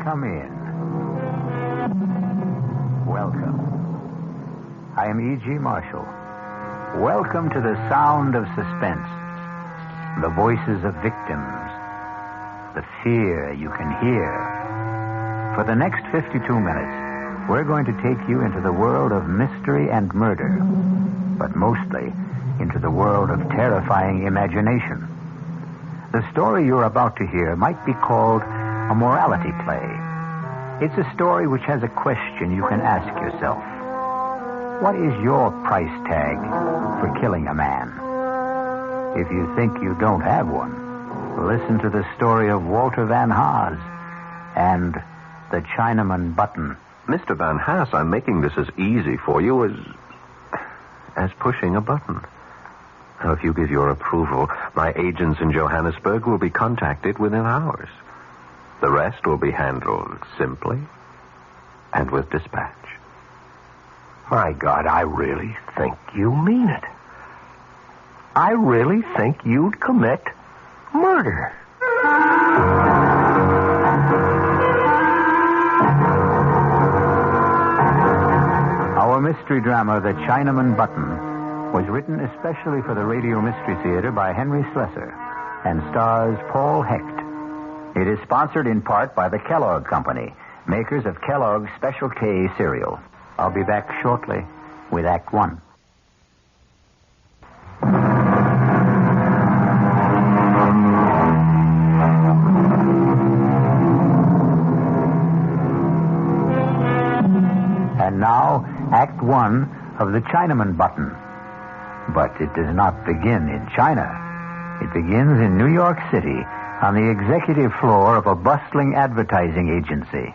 come in. Welcome. I am E.G. Marshall. Welcome to the sound of suspense. The voices of victims. The fear you can hear. For the next 52 minutes, we're going to take you into the world of mystery and murder. But mostly into the world of terrifying imagination. The story you're about to hear might be called a morality play. It's a story which has a question you can ask yourself. What is your price tag for killing a man? If you think you don't have one, listen to the story of Walter Van Haas and the Chinaman button. Mr. Van Haas, I'm making this as easy for you as pushing a button. Now, if you give your approval, my agents in Johannesburg will be contacted within hours. The rest will be handled simply and with dispatch. My God, I really think you mean it. I really think you'd commit murder. Our mystery drama, The Chinaman Button, was written especially for the Radio Mystery Theater by Henry Slessor and stars Paul Hecht. It is sponsored in part by the Kellogg Company, makers of Kellogg's Special K cereal. I'll be back shortly with Act One. And now, Act One of The Chinaman Button. But it does not begin in China. It begins in New York City on the executive floor of a bustling advertising agency.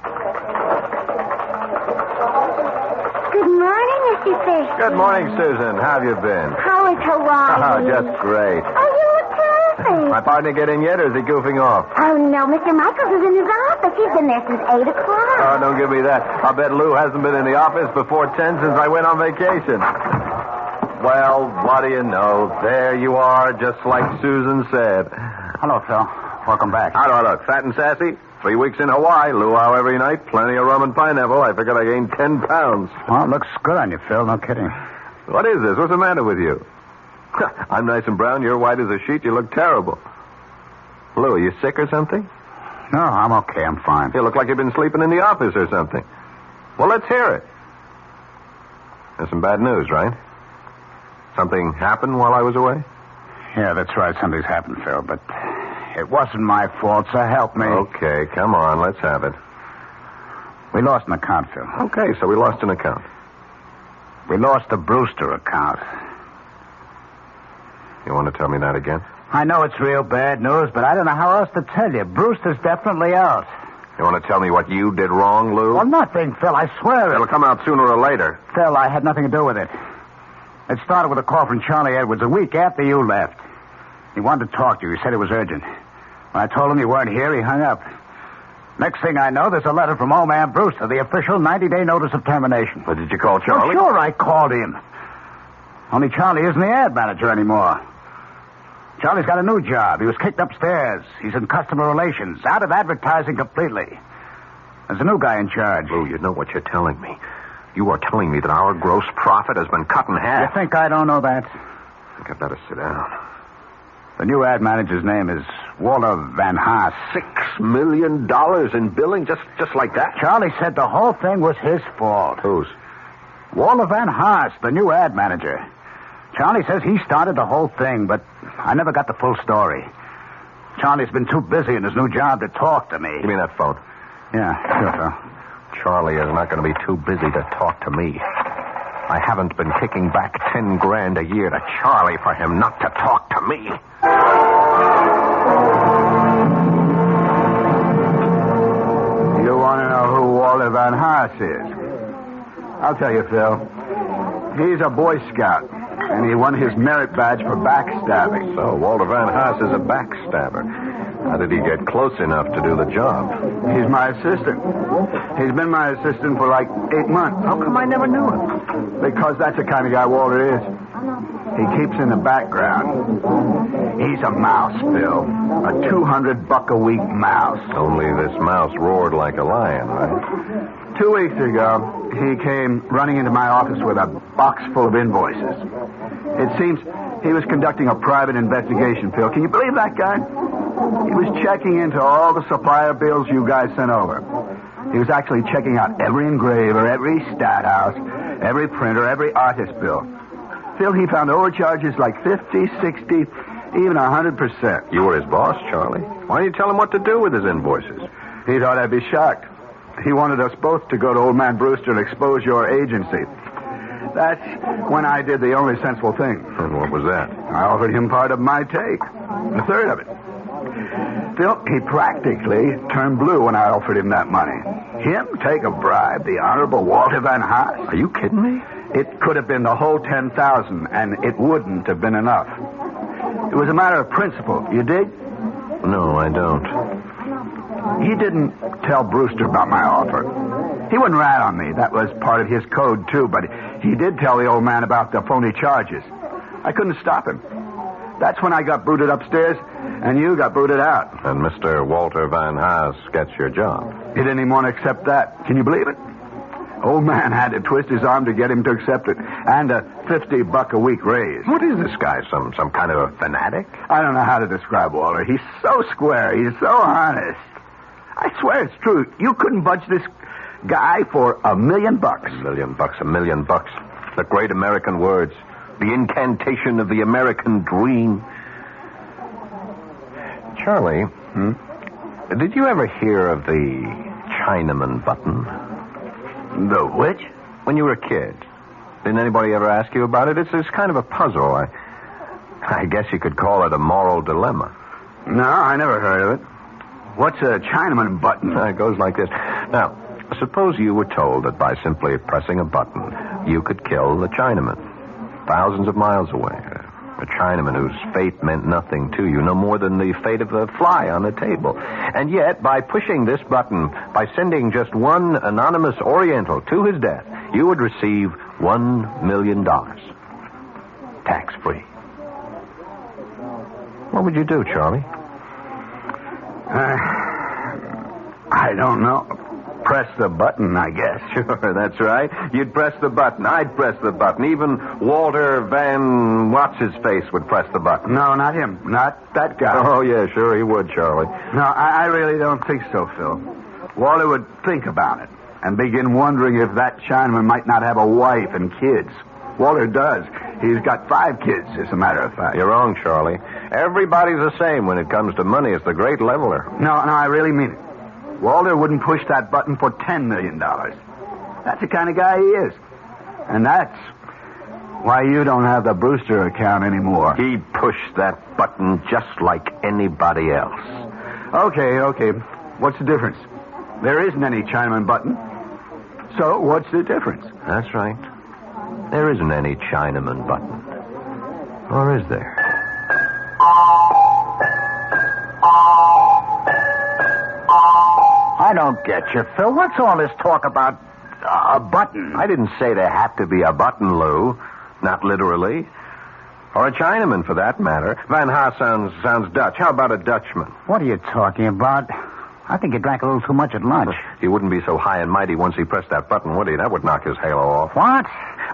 Good morning, Mr. Fish. Good morning, Susan. How have you been? How is Hawaii? Oh, just great. Oh, you look perfect. My partner get in yet, or is he goofing off? Oh, no, Mr. Michaels is in his office. He's been there since 8 o'clock. Oh, don't give me that. I'll bet Lou hasn't been in the office before 10 since I went on vacation. Well, what do you know? There you are, just like Susan said. Hello, Phil. Welcome back. How do I look? Fat and sassy? 3 weeks in Hawaii. Luau every night. Plenty of rum and pineapple. I figured I gained 10 pounds. Well, it looks good on you, Phil. No kidding. What is this? What's the matter with you? I'm nice and brown. You're white as a sheet. You look terrible. Lou, are you sick or something? No, I'm okay. I'm fine. You look like you've been sleeping in the office or something. Well, let's hear it. There's some bad news, right? Something happened while I was away? Yeah, that's right. Something's happened, Phil, but it wasn't my fault, so help me. Okay, come on. Let's have it. We lost an account, Phil. Okay, so we lost an account. We lost the Brewster account. You want to tell me that again? I know it's real bad news, but I don't know how else to tell you. Brewster's definitely out. You want to tell me what you did wrong, Lou? Well, nothing, Phil. I swear It'll come out sooner or later. Phil, I had nothing to do with it. It started with a call from Charlie Edwards a week after you left. He wanted to talk to you. He said it was urgent. When I told him you weren't here, he hung up. Next thing I know, there's a letter from old man Brewster, the official 90-day notice of termination. But did you call Charlie? Well, sure, I called him. Only Charlie isn't the ad manager anymore. Charlie's got a new job. He was kicked upstairs. He's in customer relations, out of advertising completely. There's a new guy in charge. Lou, you know what you're telling me. You are telling me that our gross profit has been cut in half. You think I don't know that? I think I'd better sit down. The new ad manager's name is Walter Van Haas. $6 million in billing just like that? Charlie said the whole thing was his fault. Whose? Walter Van Haas, the new ad manager. Charlie says he started the whole thing, but I never got the full story. Charlie's been too busy in his new job to talk to me. Give me that phone. Yeah, sure, Phil. Charlie is not going to be too busy to talk to me. I haven't been kicking back $10,000 a year to Charlie for him not to talk to me. You want to know who Walter Van Haas is? I'll tell you, Phil. He's a Boy Scout, and he won his merit badge for backstabbing. So Walter Van Haas is a backstabber. How did he get close enough to do the job? He's my assistant. He's been my assistant for like 8 months. How come I never knew him? Because that's the kind of guy Walter is. He keeps in the background. He's a mouse, Phil. A $200-a-week mouse. Only this mouse roared like a lion, right? 2 weeks ago, he came running into my office with a box full of invoices. It seems he was conducting a private investigation, Phil. Can you believe that guy? He was checking into all the supplier bills you guys sent over. He was actually checking out every engraver, every stat house, every printer, every artist bill. Phil, he found overcharges like 50, 60, even 100%. You were his boss, Charlie. Why didn't you tell him what to do with his invoices? He thought I'd be shocked. He wanted us both to go to old man Brewster and expose your agency. That's when I did the only sensible thing. And what was that? I offered him part of my take. A third of it. Phil, he practically turned blue when I offered him that money. Him take a bribe, the Honorable Walter Van Haas. Are you kidding me? It could have been the whole 10,000, and it wouldn't have been enough. It was a matter of principle. You dig? No, I don't. He didn't tell Brewster about my offer. He wouldn't rat on me. That was part of his code, too. But he did tell the old man about the phony charges. I couldn't stop him. That's when I got booted upstairs, and you got booted out. And Mr. Walter Van Haas gets your job. He didn't even want to accept that. Can you believe it? Old man had to twist his arm to get him to accept it. And a $50-a-week raise. What is this guy, some kind of a fanatic? I don't know how to describe Walter. He's so square. He's so honest. I swear it's true. You couldn't budge this guy for $1 million. $1 million, $1 million. The great American words. The incantation of the American dream. Charlie, did you ever hear of the Chinaman button? The which? When you were a kid. Didn't anybody ever ask you about it? It's kind of a puzzle. I guess you could call it a moral dilemma. No, I never heard of it. What's a Chinaman button? It goes like this. Now, suppose you were told that by simply pressing a button, you could kill the Chinaman, thousands of miles away. A Chinaman whose fate meant nothing to you, no more than the fate of a fly on a table. And yet, by pushing this button, by sending just one anonymous Oriental to his death, you would receive $1 million. Tax-free. What would you do, Charlie? I don't know. Press the button, I guess. Sure, that's right. You'd press the button. I'd press the button. Even Walter Van What's-His-Face would press the button. No, not him. Not that guy. Oh, yeah, sure, he would, Charlie. No, I really don't think so, Phil. Walter would think about it and begin wondering if that Chinaman might not have a wife and kids. Walter does. He's got 5 kids, as a matter of fact. You're wrong, Charlie. Everybody's the same when it comes to money. It's the great leveler. No, I really mean it. Walter wouldn't push that button for $10 million. That's the kind of guy he is. And that's why you don't have the Brewster account anymore. He'd push that button just like anybody else. Okay. What's the difference? There isn't any Chinaman button. So what's the difference? That's right. There isn't any Chinaman button. Or is there? I don't get you, Phil. What's all this talk about a button? I didn't say there had to be a button, Lou. Not literally. Or a Chinaman, for that matter. Van Haas sounds Dutch. How about a Dutchman? What are you talking about? I think you drank a little too much at lunch. He wouldn't be so high and mighty once he pressed that button, would he? That would knock his halo off. What?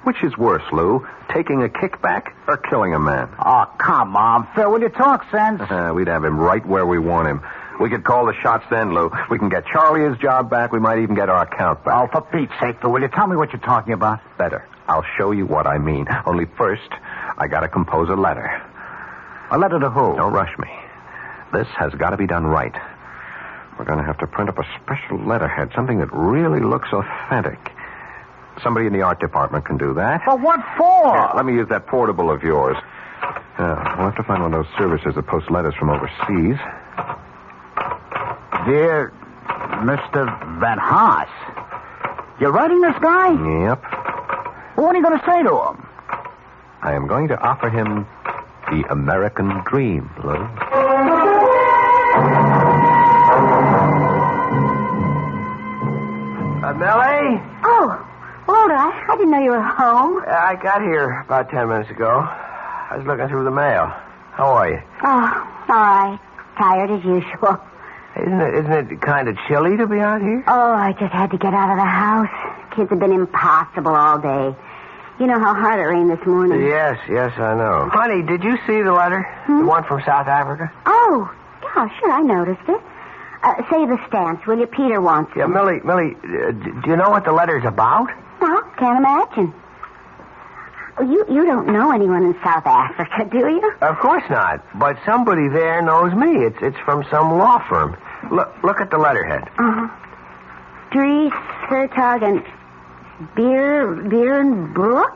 Which is worse, Lou? Taking a kickback or killing a man? Oh, come on, Phil. Will you talk sense? We'd have him right where we want him. We could call the shots then, Lou. We can get Charlie his job back. We might even get our account back. Oh, for Pete's sake, Phil, will you tell me what you're talking about? Better. I'll show you what I mean. Only first, I gotta compose a letter. A letter to who? Don't rush me. This has got to be done right. We're going to have to print up a special letterhead, something that really looks authentic. Somebody in the art department can do that. But what for? Here, let me use that portable of yours. We'll have to find one of those services that post letters from overseas. Dear Mr. Van Haas, you're writing this guy? Yep. What are you going to say to him? I am going to offer him the American dream, Lou. Millie? Oh, Walter, I didn't know you were home. I got here about 10 minutes ago. I was looking through the mail. How are you? Oh, all right. Tired as usual. Isn't it kind of chilly to be out here? Oh, I just had to get out of the house. Kids have been impossible all day. You know how hard it rained this morning. Yes, I know. Honey, did you see the letter? The one from South Africa? Oh, yeah, sure, I noticed it. Say the stance, will you? Peter wants it. Yeah, Millie, do you know what the letter's about? No, can't imagine. You don't know anyone in South Africa, do you? Of course not. But somebody there knows me. It's from some law firm. Look at the letterhead. Uh-huh. Dries Vertag and Berenbroek?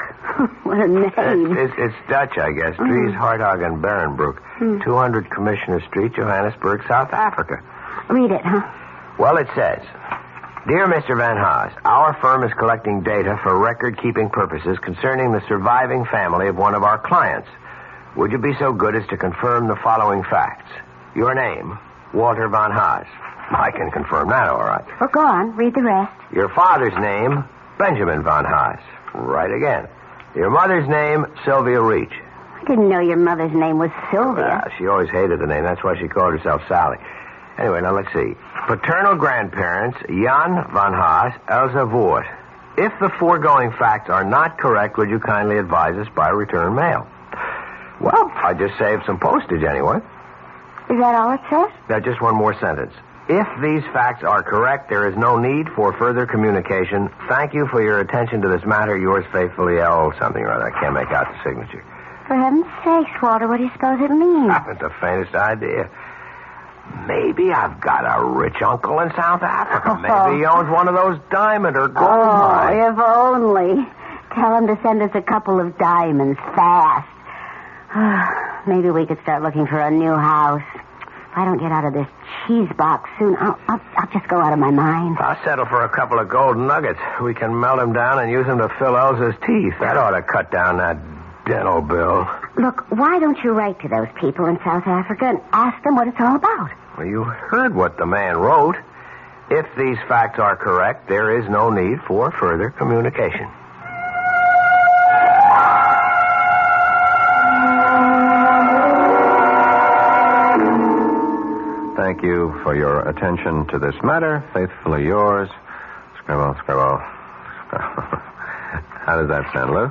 What a name. It's Dutch, I guess. Dries Hartog and Berenbroek. 200 Commissioner Street, Johannesburg, South Africa. Read it, huh? Well, it says, Dear Mr. Van Haas, our firm is collecting data for record-keeping purposes concerning the surviving family of one of our clients. Would you be so good as to confirm the following facts? Your name, Walter Van Haas. I can confirm that, all right. Well, go on. Read the rest. Your father's name, Benjamin Van Haas. Right again. Your mother's name, Sylvia Reach. I didn't know your mother's name was Sylvia. She always hated the name. That's why she called herself Sally. Anyway, now let's see. Paternal grandparents, Jan Van Haas, Elsa Voort. If the foregoing facts are not correct, would you kindly advise us by return mail? Well, I just saved some postage anyway. Is that all it says? Now, just one more sentence. If these facts are correct, there is no need for further communication. Thank you for your attention to this matter. Yours faithfully, L. something or other. I can't make out the signature. For heaven's sakes, Walter, what do you suppose it means? I haven't the faintest idea. Maybe I've got a rich uncle in South Africa. Maybe he owns one of those diamond or gold mines. If only. Tell him to send us a couple of diamonds fast. Maybe we could start looking for a new house. If I don't get out of this cheese box soon, I'll just go out of my mind. I'll settle for a couple of gold nuggets. We can melt them down and use them to fill Elsa's teeth. That ought to cut down that dental bill. Look, why don't you write to those people in South Africa and ask them what it's all about? Well, you heard what the man wrote. If these facts are correct, there is no need for further communication. Thank you for your attention to this matter. Faithfully yours, Scribble. How does that sound, Lou?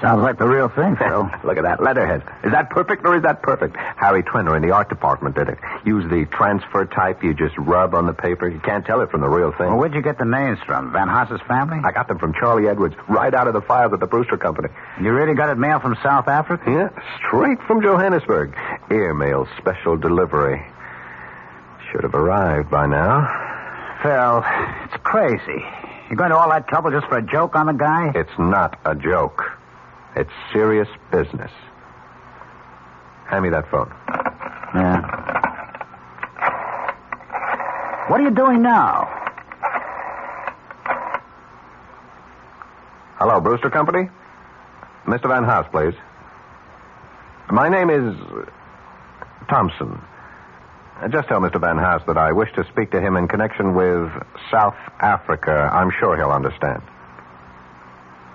Sounds like the real thing, Phil. Look at that letterhead. Is that perfect or is that perfect? Harry Twinner in the art department did it. Use the transfer type you just rub on the paper. You can't tell it from the real thing. Well, where'd you get the names from? Van Haas's family? I got them from Charlie Edwards, right out of the files at the Brewster Company. You really got it mailed from South Africa? Yeah, straight from Johannesburg. Airmail special delivery. Should have arrived by now. Phil, it's crazy. You're going to all that trouble just for a joke on the guy? It's not a joke. It's serious business. Hand me that phone. Yeah. What are you doing now? Hello, Brewster Company? Mr. Van Haas, please. My name is Thompson. Just tell Mr. Van Haas that I wish to speak to him in connection with South Africa. I'm sure he'll understand.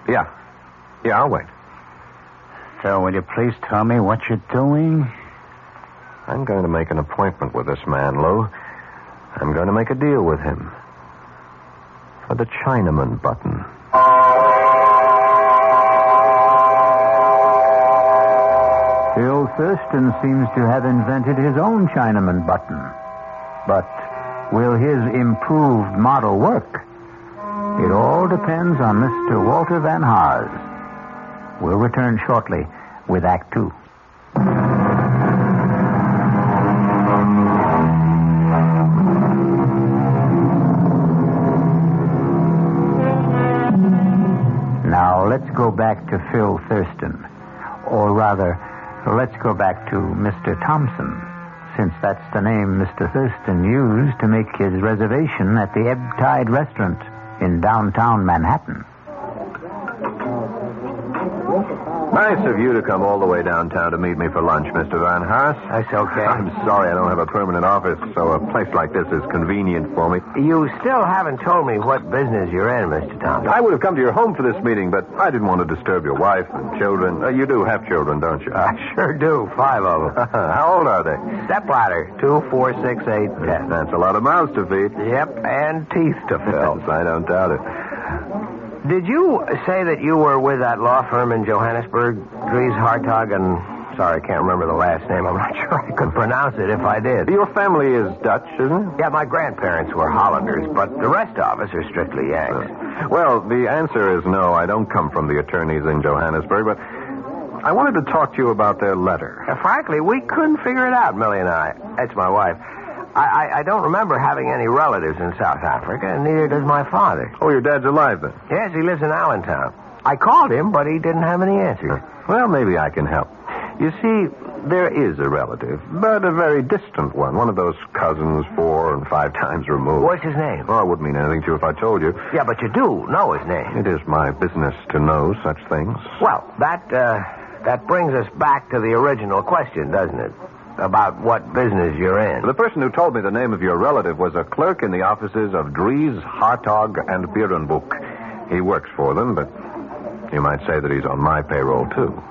Yeah, I'll wait. So, will you please tell me what you're doing? I'm going to make an appointment with this man, Lou. I'm going to make a deal with him. For the Chinaman button. Phil Thurston seems to have invented his own Chinaman button. But will his improved model work? It all depends on Mr. Walter Van Haas. We'll return shortly with Act Two. Now, let's go back to Phil Thurston. Or rather, let's go back to Mr. Thompson, since that's the name Mr. Thurston used to make his reservation at the Ebb Tide Restaurant in downtown Manhattan. Nice of you to come all the way downtown to meet me for lunch, Mr. Van Haas. That's okay. I'm sorry I don't have a permanent office, so a place like this is convenient for me. You still haven't told me what business you're in, Mr. Thompson. I would have come to your home for this meeting, but I didn't want to disturb your wife and children. You do have children, don't you? I sure do. 5 of them. How old are they? Stepladder. 2, 4, 6, 8, 10. That's a lot of mouths to feed. Yep, and teeth to fill. Yes, I don't doubt it. Did you say that you were with that law firm in Johannesburg, Dries Hartog, and... Sorry, I can't remember the last name. I'm not sure I could pronounce it if I did. Your family is Dutch, isn't it? Yeah, my grandparents were Hollanders, but the rest of us are strictly Yanks. Well, the answer is no. I don't come from the attorneys in Johannesburg, but I wanted to talk to you about their letter. Frankly, we couldn't figure it out, Millie and I. That's my wife. I don't remember having any relatives in South Africa, and neither does my father. Oh, your dad's alive, then? Yes, he lives in Allentown. I called him, but he didn't have any answers. Well, maybe I can help. You see, there is a relative, but a very distant one of those cousins 4 and 5 times removed. What's his name? Oh, it wouldn't mean anything to you if I told you. Yeah, but you do know his name. It is my business to know such things. Well, that brings us back to the original question, doesn't it? About what business you're in. The person who told me the name of your relative was a clerk in the offices of Dries, Hartog, and Berenboek. He works for them, but you might say that he's on my payroll, too.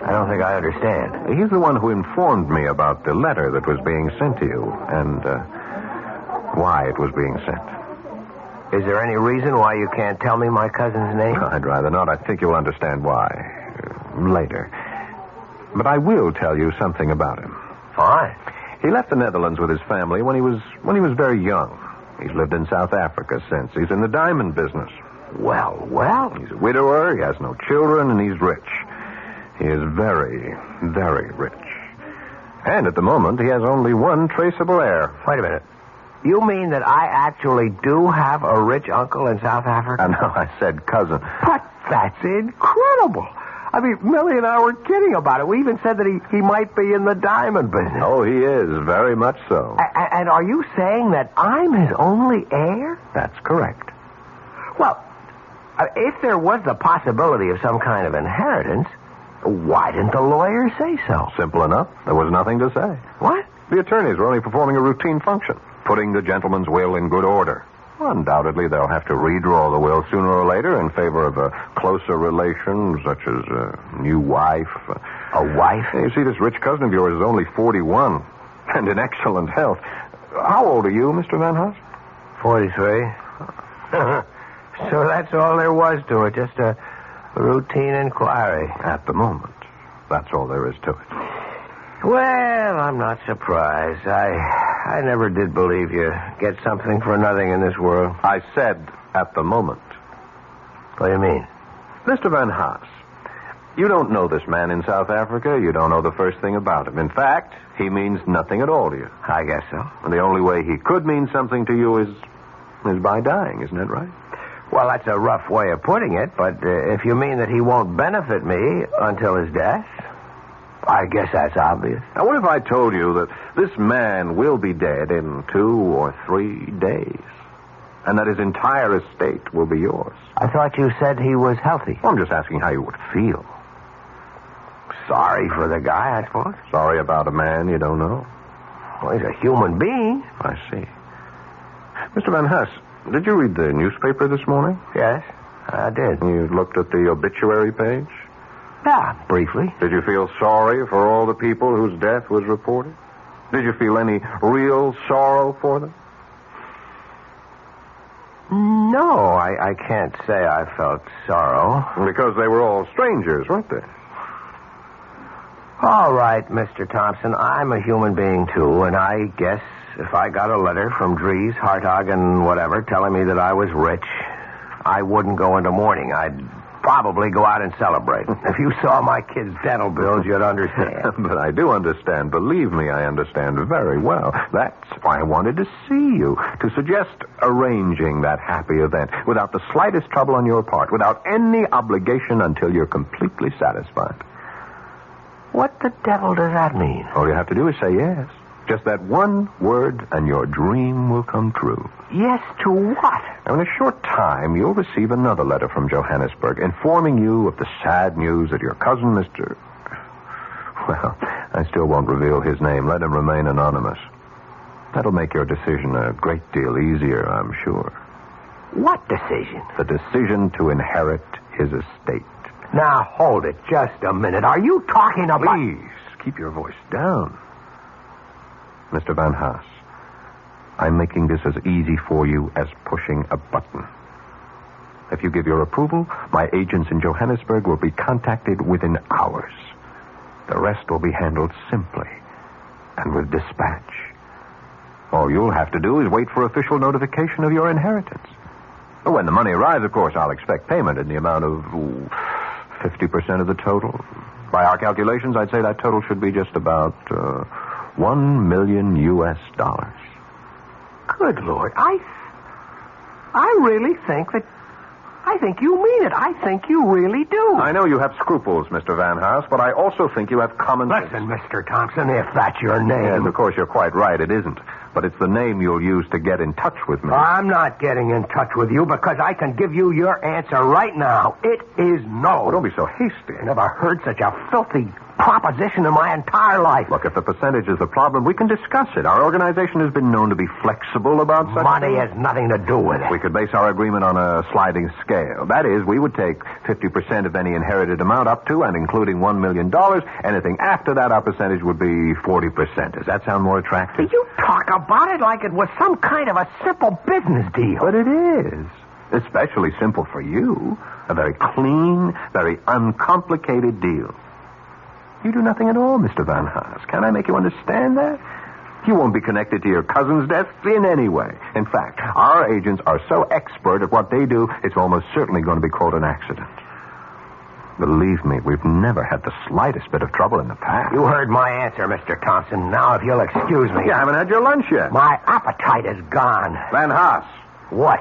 I don't think I understand. He's the one who informed me about the letter that was being sent to you and why it was being sent. Is there any reason why you can't tell me my cousin's name? I'd rather not. I think you'll understand why later. But I will tell you something about him. Fine. He left the Netherlands with his family when he was very young. He's lived in South Africa since. He's in the diamond business. Well. He's a widower, he has no children, and he's rich. He is very, very rich. And at the moment, he has only one traceable heir. Wait a minute. You mean that I actually do have a rich uncle in South Africa? No, I said cousin. But that's incredible. I mean, Millie and I were kidding about it. We even said that he might be in the diamond business. Oh, he is, very much so. And are you saying that I'm his only heir? That's correct. Well, if there was the possibility of some kind of inheritance, why didn't the lawyer say so? Simple enough. There was nothing to say. What? The attorneys were only performing a routine function, putting the gentleman's will in good order. Undoubtedly, they'll have to redraw the will sooner or later in favor of a closer relation, such as a new wife. A wife? You see, this rich cousin of yours is only 41 and in excellent health. How old are you, Mr. Van Haas? 43. So that's all there was to it, just a routine inquiry. At the moment, that's all there is to it. Well, I'm not surprised. I never did believe you get something for nothing in this world. I said at the moment. What do you mean? Mr. Van Haas, you don't know this man in South Africa. You don't know the first thing about him. In fact, he means nothing at all to you. I guess so. And the only way he could mean something to you is by dying, isn't that right? Well, that's a rough way of putting it, but if you mean that he won't benefit me until his death, I guess that's obvious. Now, what if I told you that this man will be dead in 2 or 3 days, and that his entire estate will be yours? I thought you said he was healthy. Well, I'm just asking how you would feel. Sorry for the guy, I suppose. Sorry about a man you don't know? Well, he's a human being. I see. Mr. Van Haas, did you read the newspaper this morning? Yes, I did. You looked at the obituary page? Yeah, briefly. Did you feel sorry for all the people whose death was reported? Did you feel any real sorrow for them? No, I can't say I felt sorrow. Because they were all strangers, weren't they? All right, Mr. Thompson, I'm a human being, too, and I guess if I got a letter from Dries, Hartog, and whatever telling me that I was rich, I wouldn't go into mourning. I'd probably go out and celebrate. If you saw my kids' dental bills, you'd understand. But I do understand. Believe me, I understand very well. That's why I wanted to see you, to suggest arranging that happy event without the slightest trouble on your part, without any obligation until you're completely satisfied. What the devil does that mean? All you have to do is say yes. Just that one word, and your dream will come true. Yes, to what? Now, in a short time, you'll receive another letter from Johannesburg informing you of the sad news that your cousin, Mr. Well, I still won't reveal his name. Let him remain anonymous. That'll make your decision a great deal easier, I'm sure. What decision? The decision to inherit his estate. Now, hold it just a minute. Are you talking about... Please, keep your voice down. Mr. Van Haas, I'm making this as easy for you as pushing a button. If you give your approval, my agents in Johannesburg will be contacted within hours. The rest will be handled simply and with dispatch. All you'll have to do is wait for official notification of your inheritance. When the money arrives, of course, I'll expect payment in the amount of 50% of the total. By our calculations, I'd say that total should be just about $1 million. Good Lord, I really think that... I think you mean it. I think you really do. I know you have scruples, Mr. Van Haas, but I also think you have common sense. Listen, Mr. Thompson, if that's your name... Yes, of course, you're quite right. It isn't. But it's the name you'll use to get in touch with me. I'm not getting in touch with you because I can give you your answer right now. It is no. Oh, don't be so hasty. I never heard such a filthy proposition in my entire life. Look, if the percentage is the problem, we can discuss it. Our organization has been known to be flexible about such Money things. has nothing to do with it. We could base our agreement on a sliding scale. That is, we would take 50% of any inherited amount up to and including $1 million. Anything after that, our percentage would be 40%. Does that sound more attractive? You talk about it like it was some kind of a simple business deal. But it is. Especially simple for you. A very clean, very uncomplicated deal. You do nothing at all, Mr. Van Haas. Can I make you understand that? You won't be connected to your cousin's death in any way. In fact, our agents are so expert at what they do, it's almost certainly going to be called an accident. Believe me, we've never had the slightest bit of trouble in the past. You heard my answer, Mr. Thompson. Now, if you'll excuse me... You haven't had your lunch yet. My appetite is gone. Van Haas. What?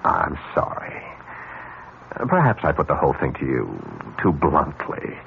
I'm sorry. Perhaps I put the whole thing to you too bluntly.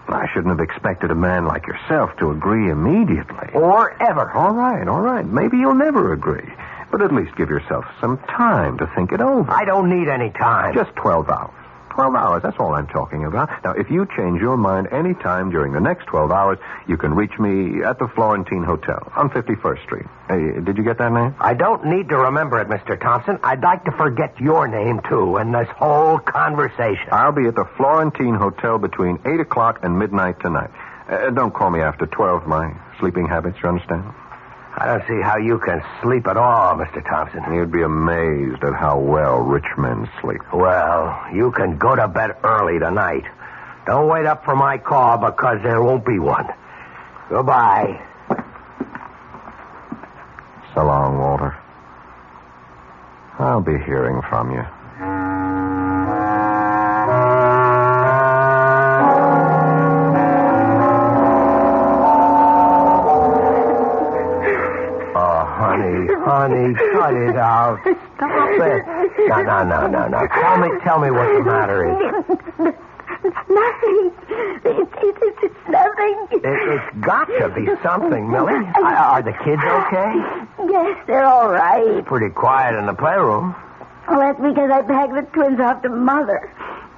I shouldn't have expected a man like yourself to agree immediately. Or ever. All right. Maybe you'll never agree. But at least give yourself some time to think it over. I don't need any time. Just 12 hours. 12 hours, that's all I'm talking about. Now, if you change your mind any time during the next 12 hours, you can reach me at the Florentine Hotel on 51st Street. Hey, did you get that name? I don't need to remember it, Mr. Thompson. I'd like to forget your name, too, in this whole conversation. I'll be at the Florentine Hotel between 8 o'clock and midnight tonight. Don't call me after 12, my sleeping habits, you understand? I don't see how you can sleep at all, Mr. Thompson. You'd be amazed at how well rich men sleep. Well, you can go to bed early tonight. Don't wait up for my call because there won't be one. Goodbye. So long, Walter. I'll be hearing from you. Honey, cut it out. Stop it. No. Tell me what the matter is. Nothing. It's nothing. It's got to be something, Millie. Are the kids okay? Yes, they're all right. Pretty quiet in the playroom. Well, that's because I packed the twins off to Mother.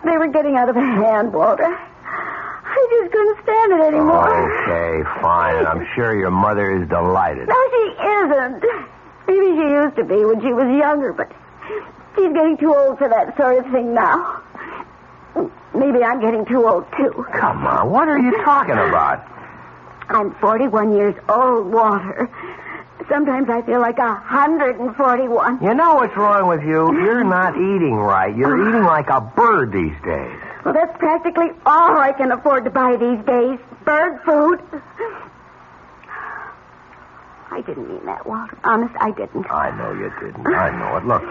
They were getting out of hand, Walter. I just couldn't stand it anymore. Okay, fine. And I'm sure your mother is delighted. No, she isn't. Maybe she used to be when she was younger, but she's getting too old for that sort of thing now. Maybe I'm getting too old, too. Come on, what are you talking about? I'm 41 years old, Walter. Sometimes I feel like 141. You know what's wrong with you? You're not eating right. You're eating like a bird these days. Well, that's practically all I can afford to buy these days. Bird food. I didn't mean that, Walter. Honest, I didn't. I know you didn't. I know it. Look,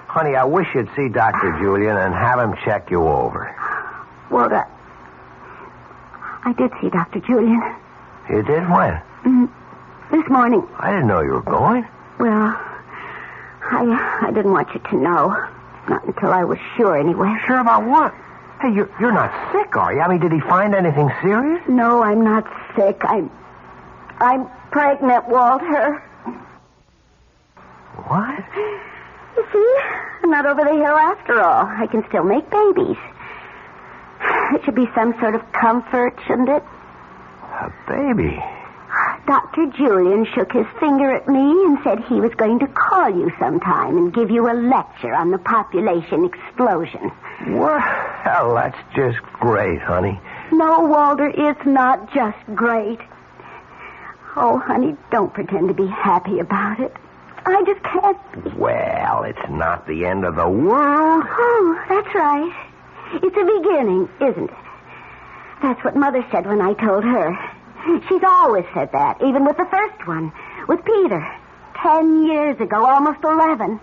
honey, I wish you'd see Dr. Julian and have him check you over. Walter, I did see Dr. Julian. You did? When? This morning. I didn't know you were going. Well, I didn't want you to know. Not until I was sure, anyway. Sure about what? Hey, you're not sick, are you? I mean, did he find anything serious? No, I'm not sick. I'm pregnant, Walter. What? You see, I'm not over the hill after all. I can still make babies. It should be some sort of comfort, shouldn't it? A baby? Dr. Julian shook his finger at me and said he was going to call you sometime and give you a lecture on the population explosion. Well, that's just great, honey. No, Walter, it's not just great. Oh, honey, don't pretend to be happy about it. I just can't. Well, it's not the end of the world. Oh, that's right. It's a beginning, isn't it? That's what Mother said when I told her. She's always said that, even with the first one, with Peter. 10 years ago, almost 11.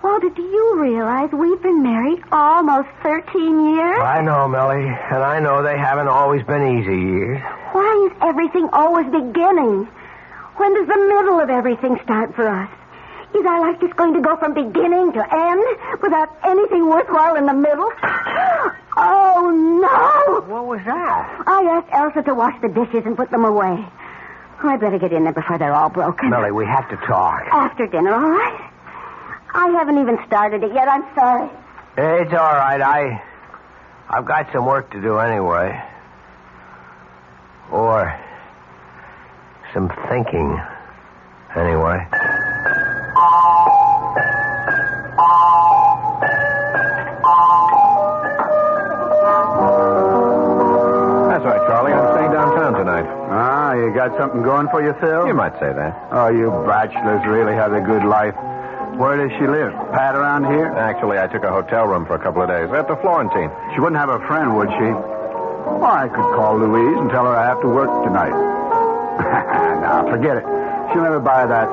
Walter, do you realize we've been married almost 13 years? I know, Melly, and I know they haven't always been easy years. Why is everything always beginning? When does the middle of everything start for us? Is our life just going to go from beginning to end without anything worthwhile in the middle? Oh, no! What was that? I asked Elsa to wash the dishes and put them away. I better get in there before they're all broken. Melly, we have to talk. After dinner, all right? I haven't even started it yet. I'm sorry. It's all right. I've got some work to do anyway. Or some thinking anyway. That's right, Charlie. I'm staying downtown tonight. Ah, you got something going for you, Phil? You might say that. Oh, you bachelors really have a good life. Where does she live? Pat around here? Actually, I took a hotel room for a couple of days at the Florentine. She wouldn't have a friend, would she? Well, I could call Louise and tell her I have to work tonight. Nah, forget it. She'll never buy that.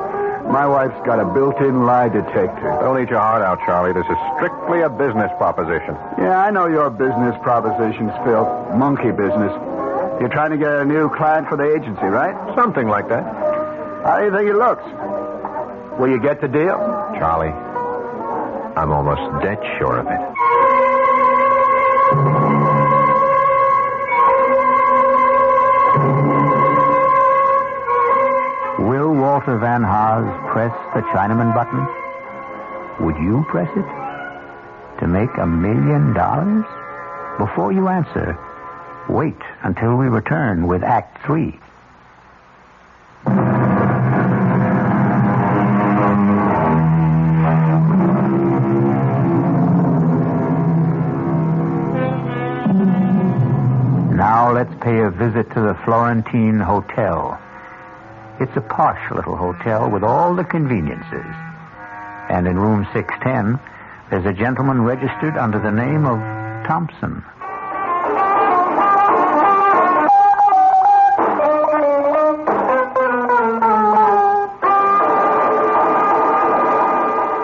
My wife's got a built-in lie detector. Don't eat your heart out, Charlie. This is strictly a business proposition. Yeah, I know your business propositions, Phil. Monkey business. You're trying to get a new client for the agency, right? Something like that. How do you think it looks? Will you get the deal? Charlie, I'm almost dead sure of it. Will Walter Van Haas press the Chinaman button? Would you press it? To make $1 million? Before you answer, wait until we return with Act 3. Now let's pay a visit to the Florentine Hotel. It's a posh little hotel with all the conveniences. And in room 610, there's a gentleman registered under the name of Thompson.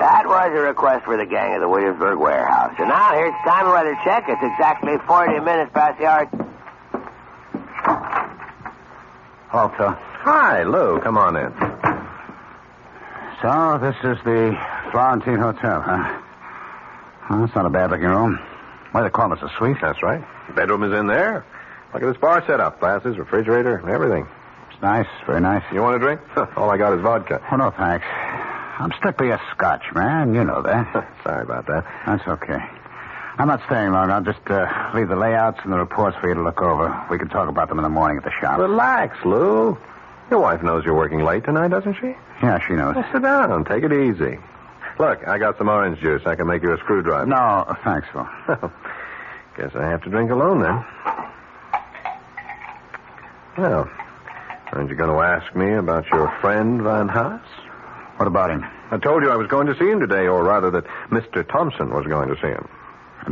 That was a request for the gang of the Williamsburg warehouse. And now here's the time of weather check. It's exactly 40 minutes past the hour. Hello, Phil. Hi, Lou. Come on in. So, this is the Florentine Hotel, huh? Well, that's not a bad-looking room. Why, they call this a suite? That's right. The bedroom is in there. Look at this bar setup. Glasses, refrigerator, everything. It's nice, very nice. You want a drink? All I got is vodka. Oh, no, thanks. I'm strictly a Scotch, man. You know that. Sorry about that. That's okay. I'm not staying long. I'll just leave the layouts and the reports for you to look over. We can talk about them in the morning at the shop. Relax, Lou. Your wife knows you're working late tonight, doesn't she? Yeah, she knows. Well, sit down. Take it easy. Look, I got some orange juice. I can make you a screwdriver. No, thanks, Phil. Guess I have to drink alone, then. Well, aren't you going to ask me about your friend, Van Haas? What about him? I told you I was going to see him today, or rather that Mr. Thompson was going to see him.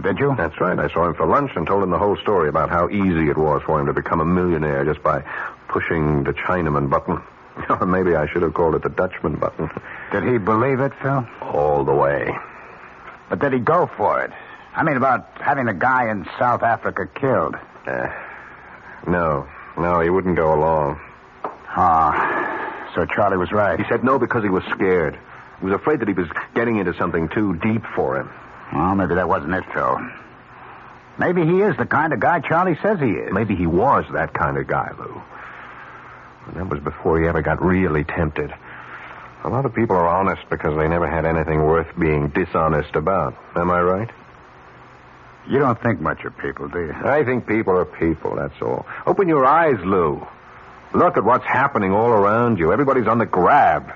Did you? That's right. I saw him for lunch and told him the whole story about how easy it was for him to become a millionaire just by pushing the Chinaman button. Or maybe I should have called it the Dutchman button. Did he believe it, Phil? All the way. But did he go for it? I mean, about having a guy in South Africa killed. No, he wouldn't go along. Ah, so Charlie was right. He said no because he was scared. He was afraid that he was getting into something too deep for him. Well, maybe that wasn't it, Phil. Maybe he is the kind of guy Charlie says he is. Maybe he was that kind of guy, Lou. And that was before he ever got really tempted. A lot of people are honest because they never had anything worth being dishonest about. Am I right? You don't think much of people, do you? I think people are people, that's all. Open your eyes, Lou. Look at what's happening all around you. Everybody's on the grab.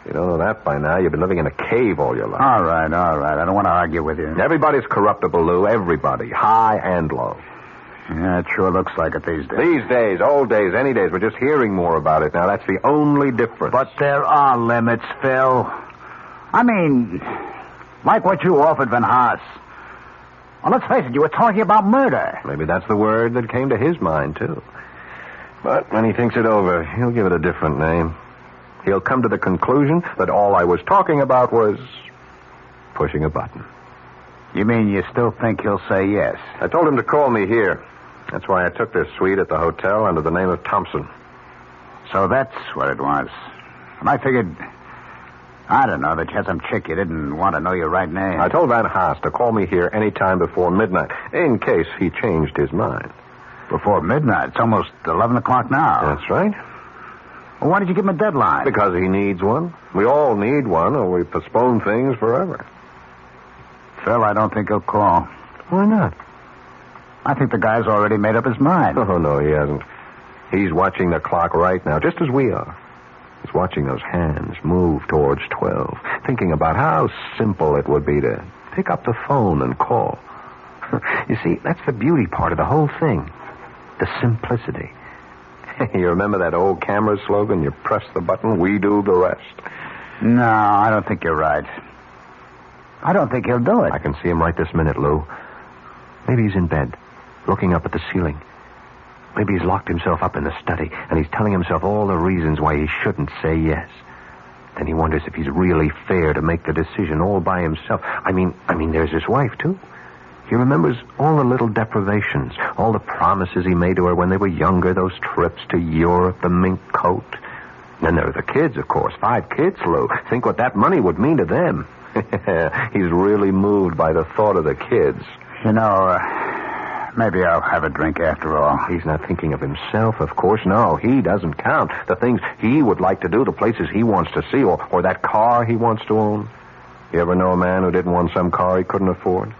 You don't know that by now. You've been living in a cave all your life. All right. I don't want to argue with you. Everybody's corruptible, Lou. Everybody. High and low. Yeah, it sure looks like it these days. These days, old days, any days. We're just hearing more about it now. That's the only difference. But there are limits, Phil. I mean, like what you offered Van Haas. Well, let's face it, you were talking about murder. Maybe that's the word that came to his mind, too. But when he thinks it over, he'll give it a different name. He'll come to the conclusion that all I was talking about was pushing a button. You mean you still think he'll say yes? I told him to call me here. That's why I took this suite at the hotel under the name of Thompson. So that's what it was. And I figured, I don't know, that you had some chick you didn't want to know your right name. I told Van Haas to call me here any time before midnight, in case he changed his mind. Before midnight? It's almost 11 o'clock now. That's right. Well, why did you give him a deadline? Because he needs one. We all need one, or we postpone things forever. Phil, I don't think he'll call. Why not? I think the guy's already made up his mind. Oh, no, he hasn't. He's watching the clock right now, just as we are. He's watching those hands move towards 12, thinking about how simple it would be to pick up the phone and call. You see, that's the beauty part of the whole thing. The simplicity. You remember that old camera slogan? You press the button, we do the rest. No, I don't think you're right. I don't think he'll do it. I can see him right this minute, Lou. Maybe he's in bed, looking up at the ceiling. Maybe he's locked himself up in the study, and he's telling himself all the reasons why he shouldn't say yes. Then he wonders if he's really fair to make the decision all by himself. I mean, there's his wife, too. He remembers all the little deprivations, all the promises he made to her when they were younger, those trips to Europe, the mink coat. Then there are the kids, of course. 5 kids, Lou. Think what that money would mean to them. He's really moved by the thought of the kids. You know, maybe I'll have a drink after all. He's not thinking of himself, of course. No, he doesn't count. The things he would like to do, the places he wants to see, or that car he wants to own. You ever know a man who didn't want some car he couldn't afford?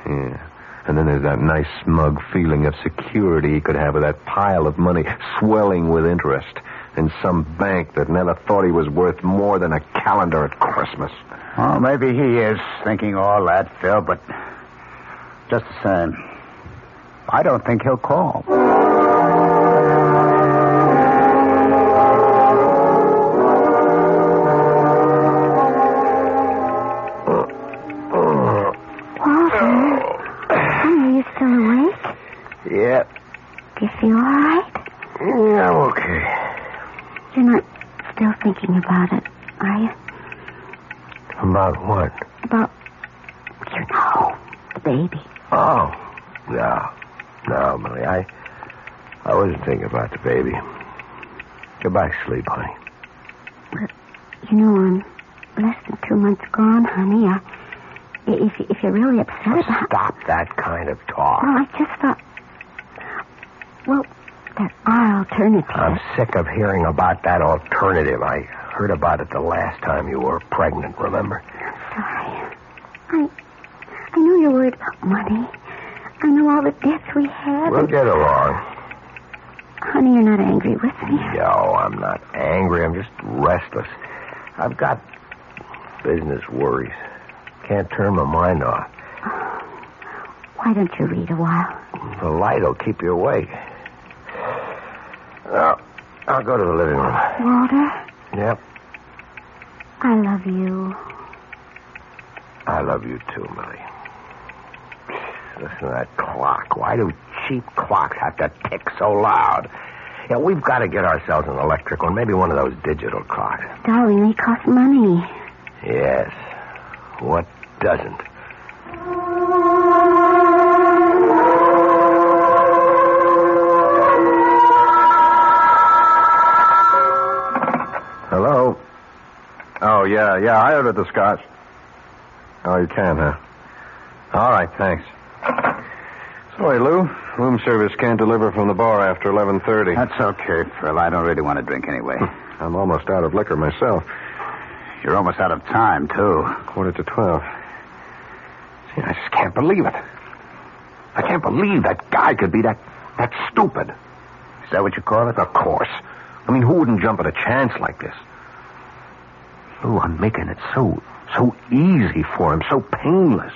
Yeah. And then there's that nice, smug feeling of security he could have with that pile of money swelling with interest in some bank that never thought he was worth more than a calendar at Christmas. Well, maybe he is thinking all that, Phil, but just the same, I don't think he'll call. Yeah. Do you feel all right? Yeah, I'm okay. You're not still thinking about it, are you? About what? About, the baby. Oh, no, Millie. I wasn't thinking about the baby. Go back to sleep, honey. Well, I'm less than 2 months gone, honey. If you're really upset about... Stop that kind of talk. Well, I just thought... Well, there are alternatives. I'm sick of hearing about that alternative. I heard about it the last time you were pregnant, remember? Sorry. I know you're worried about money. I know all the debts we have. We'll get along. Honey, you're not angry with me. No, I'm not angry. I'm just restless. I've got business worries. Can't turn my mind off. Why don't you read a while? The light will keep you awake. I'll go to the living room. Walter? Yep. I love you. I love you too, Millie. Listen to that clock. Why do cheap clocks have to tick so loud? Yeah, we've got to get ourselves an electric one, maybe one of those digital clocks. Darling, they cost money. Yes. What doesn't? Hello? Oh, yeah, I ordered the scotch. Oh, you can, huh? All right, thanks. Sorry, Lou. Room service can't deliver from the bar after 11:30. That's okay, Phil. I don't really want to drink anyway. I'm almost out of liquor myself. You're almost out of time, too. 11:45. See, I just can't believe it. I can't believe that guy could be that stupid. Is that what you call it? Of course. I mean, who wouldn't jump at a chance like this? Lou, I'm making it so easy for him, so painless.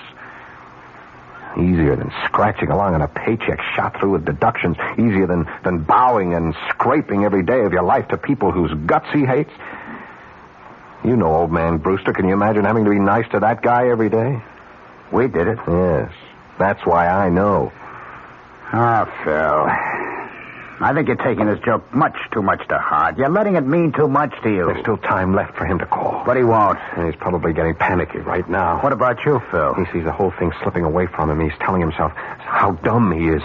Easier than scratching along on a paycheck shot through with deductions. Easier than bowing and scraping every day of your life to people whose guts he hates. You know old man Brewster. Can you imagine having to be nice to that guy every day? We did it. Yes. That's why I know. Phil. I think you're taking this joke much too much to heart. You're letting it mean too much to you. There's still time left for him to call. But he won't. And he's probably getting panicky right now. What about you, Phil? He sees the whole thing slipping away from him. He's telling himself how dumb he is.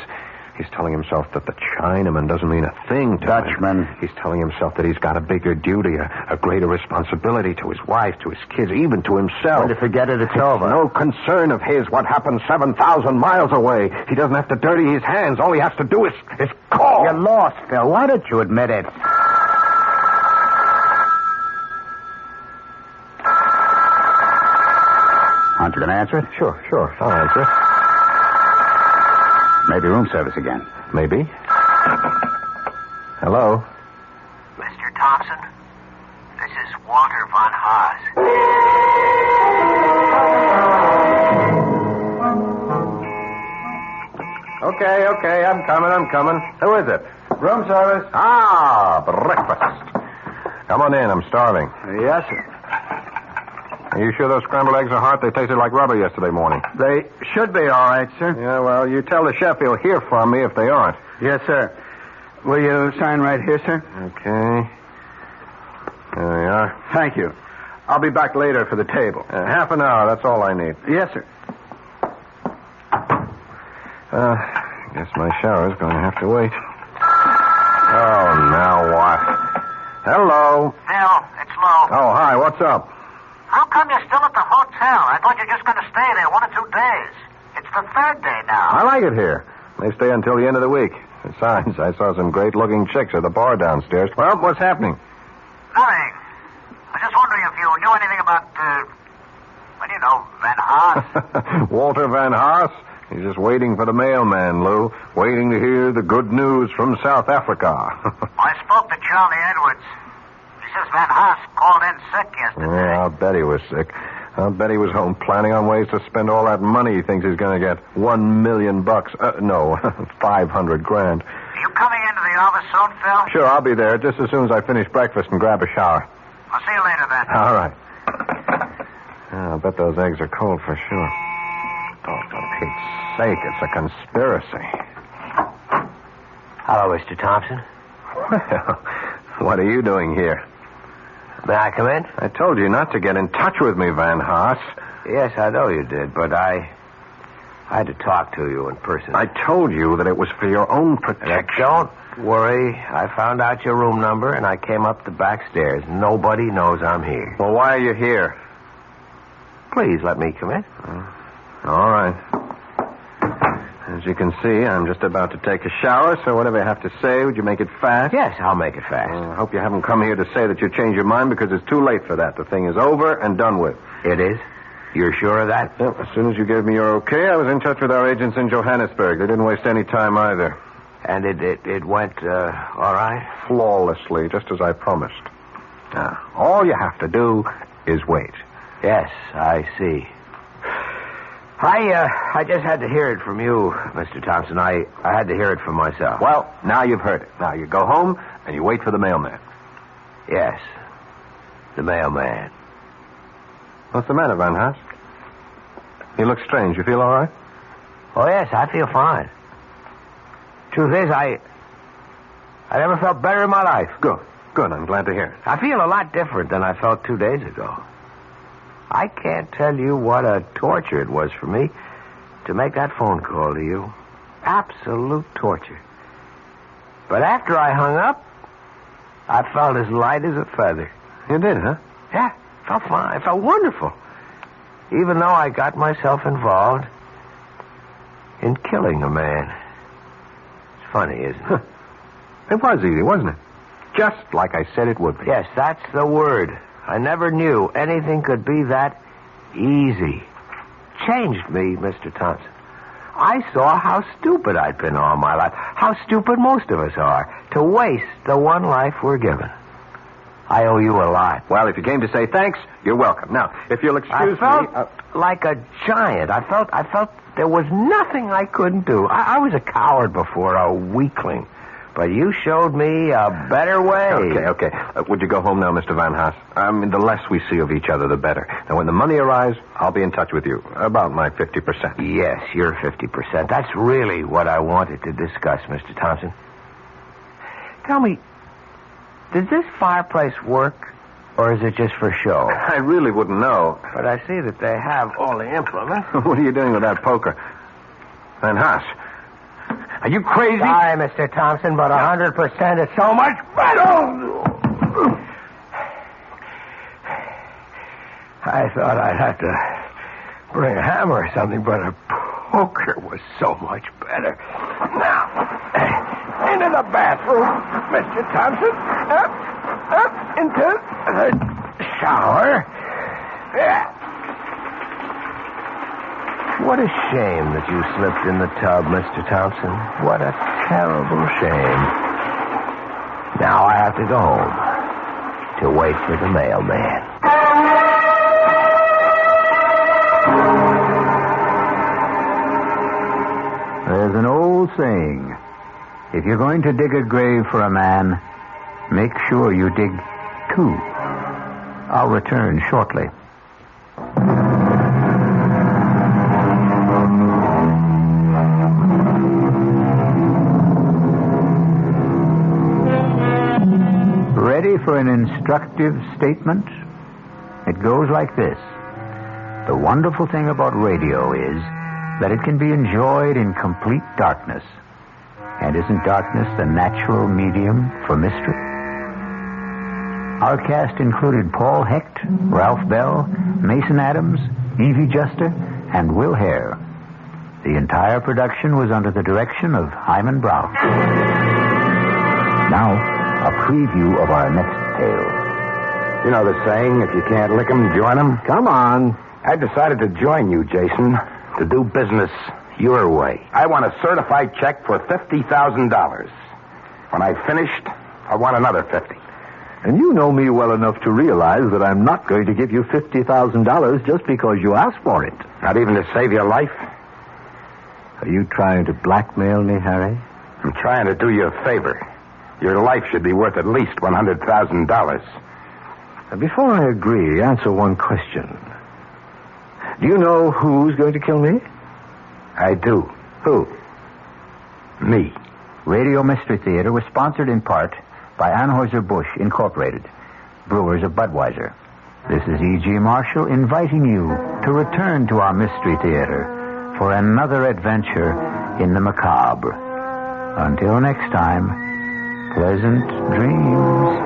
He's telling himself that the Chinaman doesn't mean a thing to Dutchman. him. He's telling himself that he's got a bigger duty, a greater responsibility to his wife, to his kids, even to himself. When you forget it, it's over. No concern of his what happened 7,000 miles away. He doesn't have to dirty his hands. All he has to do is call. You're lost, Phil. Why don't you admit it? Aren't you going to answer it? Sure. I'll answer it. Maybe room service again. Maybe. Hello? Mr. Thompson, this is Walter von Haas. Okay, I'm coming. Who is it? Room service. Breakfast. Come on in, I'm starving. Yes, sir. Are you sure those scrambled eggs are hot? They tasted like rubber yesterday morning. They should be all right, sir. Yeah, well, you tell the chef he'll hear from me if they aren't. Yes, sir. Will you sign right here, sir? Okay. There we are. Thank you. I'll be back later for the table. Half an hour, that's all I need. Yes, sir. I guess my shower's going to have to wait. Oh, now what? Hello. Phil, it's Lou. Oh, hi, what's up? How come you're still at the hotel? I thought you were just going to stay there 1 or 2 days. It's the 3rd day now. I like it here. They stay until the end of the week. Besides, I saw some great-looking chicks at the bar downstairs. Well, what's happening? Nothing. I was just wondering if you knew anything about, Van Haas. Walter Van Haas? He's just waiting for the mailman, Lou. Waiting to hear the good news from South Africa. I spoke to Charlie Edwards. He says Van Haas called in sick yesterday. Yeah, I'll bet he was sick. I'll bet he was home planning on ways to spend all that money he thinks he's going to get. $1 million. No, 500 grand. Are you coming into the office soon, Phil? Sure, I'll be there just as soon as I finish breakfast and grab a shower. I'll see you later then. All right. I'll bet those eggs are cold for sure. Oh, for Pete's sake, it's a conspiracy. Hello, Mr. Thompson. Well, what are you doing here? May I come in? I told you not to get in touch with me, Van Haas. Yes, I know you did, but I had to talk to you in person. I told you that it was for your own protection. Don't worry. I found out your room number, and I came up the back stairs. Nobody knows I'm here. Well, why are you here? Please let me come in. All right. As you can see, I'm just about to take a shower, so whatever you have to say, would you make it fast? Yes, I'll make it fast. I hope you haven't come here to say that you changed your mind, because it's too late for that. The thing is over and done with. It is? You're sure of that? Yep, as soon as you gave me your okay, I was in touch with our agents in Johannesburg. They didn't waste any time either. And it went, all right? Flawlessly, just as I promised. Now, all you have to do is wait. Yes, I see. I just had to hear it from you, Mr. Thompson. I had to hear it from myself. Well, now you've heard it. Now you go home and you wait for the mailman. Yes, the mailman. What's the matter, Van Haas? You look strange. You feel all right? Oh, yes, I feel fine. Truth is, I never felt better in my life. Good. I'm glad to hear it. I feel a lot different than I felt 2 days ago. I can't tell you what a torture it was for me to make that phone call to you. Absolute torture. But after I hung up, I felt as light as a feather. You did, huh? Yeah, felt fine. It felt wonderful. Even though I got myself involved in killing a man. It's funny, isn't it? It was easy, wasn't it? Just like I said it would be. Yes, that's the word. I never knew anything could be that easy. Changed me, Mr. Thompson. I saw how stupid I'd been all my life, how stupid most of us are, to waste the one life we're given. I owe you a lot. Well, if you came to say thanks, you're welcome. Now, if you'll excuse I me... felt like a giant. I felt there was nothing I couldn't do. I was a coward before, a weakling. But you showed me a better way. Okay. Would you go home now, Mr. Van Haas? The less we see of each other, the better. Now, when the money arrives, I'll be in touch with you about my 50%. Yes, your 50%. That's really what I wanted to discuss, Mr. Thompson. Tell me, does this fireplace work, or is it just for show? I really wouldn't know. But I see that they have all the implements. What are you doing with that poker? Van Haas, are you crazy? Sorry, Mr. Thompson, but 100% is so much better. I thought I'd have to bring a hammer or something, but a poker was so much better. Now, into the bathroom, Mr. Thompson. Up into the shower. Yeah. What a shame that you slipped in the tub, Mr. Thompson. What a terrible shame. Now I have to go home to wait for the mailman. There's an old saying. If you're going to dig a grave for a man, make sure you dig two. I'll return shortly. Ready for an instructive statement? It goes like this. The wonderful thing about radio is that it can be enjoyed in complete darkness. And isn't darkness the natural medium for mystery? Our cast included Paul Hecht, Ralph Bell, Mason Adams, Evie Juster, and Will Hare. The entire production was under the direction of Hyman Brown. Now, a preview of our next tale. You know the saying, if you can't lick 'em, join 'em? Come on. I decided to join you, Jason, to do business your way. I want a certified check for $50,000. When I've finished, I want another 50. And you know me well enough to realize that I'm not going to give you $50,000 just because you asked for it. Not even to save your life? Are you trying to blackmail me, Harry? I'm trying to do you a favor. Your life should be worth at least $100,000. Before I agree, answer one question. Do you know who's going to kill me? I do. Who? Me. Radio Mystery Theater was sponsored in part by Anheuser-Busch Incorporated, brewers of Budweiser. This is E.G. Marshall inviting you to return to our Mystery Theater for another adventure in the macabre. Until next time, pleasant dreams.